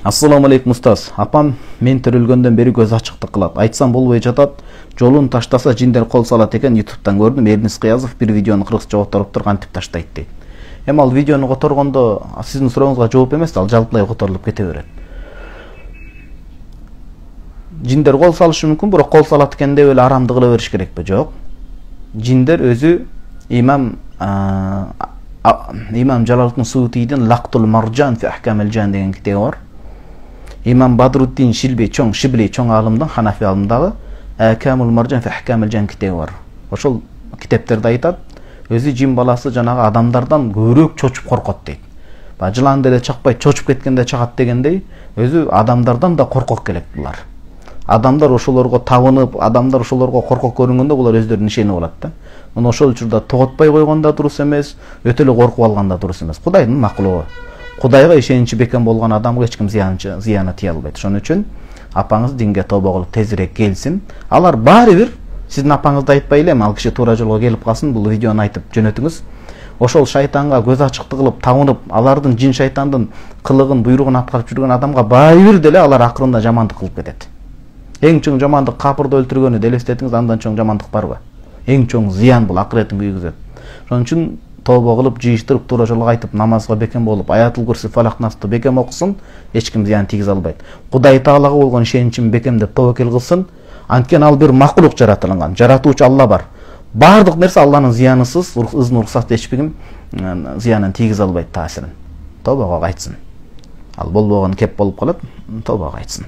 Assalamu alaikum устаз. Апам мен төрөлгөндөн бери көз ачыктык кылат. Айтсам болбой жатат. Жолун таштаса жиндер кол салат экен. YouTube'дан көрдүм. Эрнис Кыязов бир видеону кыргызча жооп туруп кантип таштайт дейт. Эми ал видеону которгондо сиздин сурооңузга жооп эмес, ал жалпылай которулуп кете берет. Жиндер кол салышы мүмкүн, бирок кол салат экен деп эле арамды кыла бериш керекпи? Жок. Жиндер өзү имам Жалалдин Суутийдин Лактул Маржан фи Ахкамил Жан деген китеби бар. Имам Бадруддин Шибли чоң алымдын, Ханафи алымдагы Ахкамул Маржан фи Ахкамил Жан китеби бар. Ошол китептерде айтат, өзү жин баласы жанагы адамдардан көбүрөөк чочуп коркот дейт. Жылан деле чакпай чочуп кеткенде чагат дегендей, өзү адамдардан да коркок келет булар. Адамдар ошолорго табынып, адамдар ошолорго коркок көрүнгөндө булар өздөрүнүн ишенип алат да. Мына ошол учурда тоготпой койгондо дурус эмес, өтө эле коркуп алганда дурус эмес. Кудайдын макулугу. Кудайга ишеничи бекем болгон адамга эч ким зыяны тие албайт. Ошон үчүн апаңыз динге тобо кылып тезирээк келсин. Алар баары бир сиздин апаңызды айтпай элем, ал киши туура жолго келип калсын, бул видеону айтып жөнөтүңүз. Ошол шайтанга көз ачыкты кылып табынып, алардын жин шайтандын кылыгын, буйругун аткарып жүргөн адамга баары бир деле алар акырында жамандык кылып кетет. Эң чоң жамандык капырды өлтүргөнү элестетиңиз, андан чоң жамандык барбы? Эң чоң зыян бул, акыретин күйгүзөт. Ошон үчүн тобо кылып, жыйыштырып, туура жолго айтып, намазга бекем болуп, Аятул Курси, Фалак, Насты бекем окусун, эч ким зыян тийгизе албайт. Кудай Таалага болгон ишеничин бекемдеп тобокел кылсын. Анткени ал бир макулук жаратылган, жаратуучу Алла бар. Бардык нерсе Алланын зыянысыз, ызын уруксат эч ким зыянын тийгизе албайт таасирин. Тобого кайтсын. Ал болбогон кеп болуп калат, тобого кайтсын.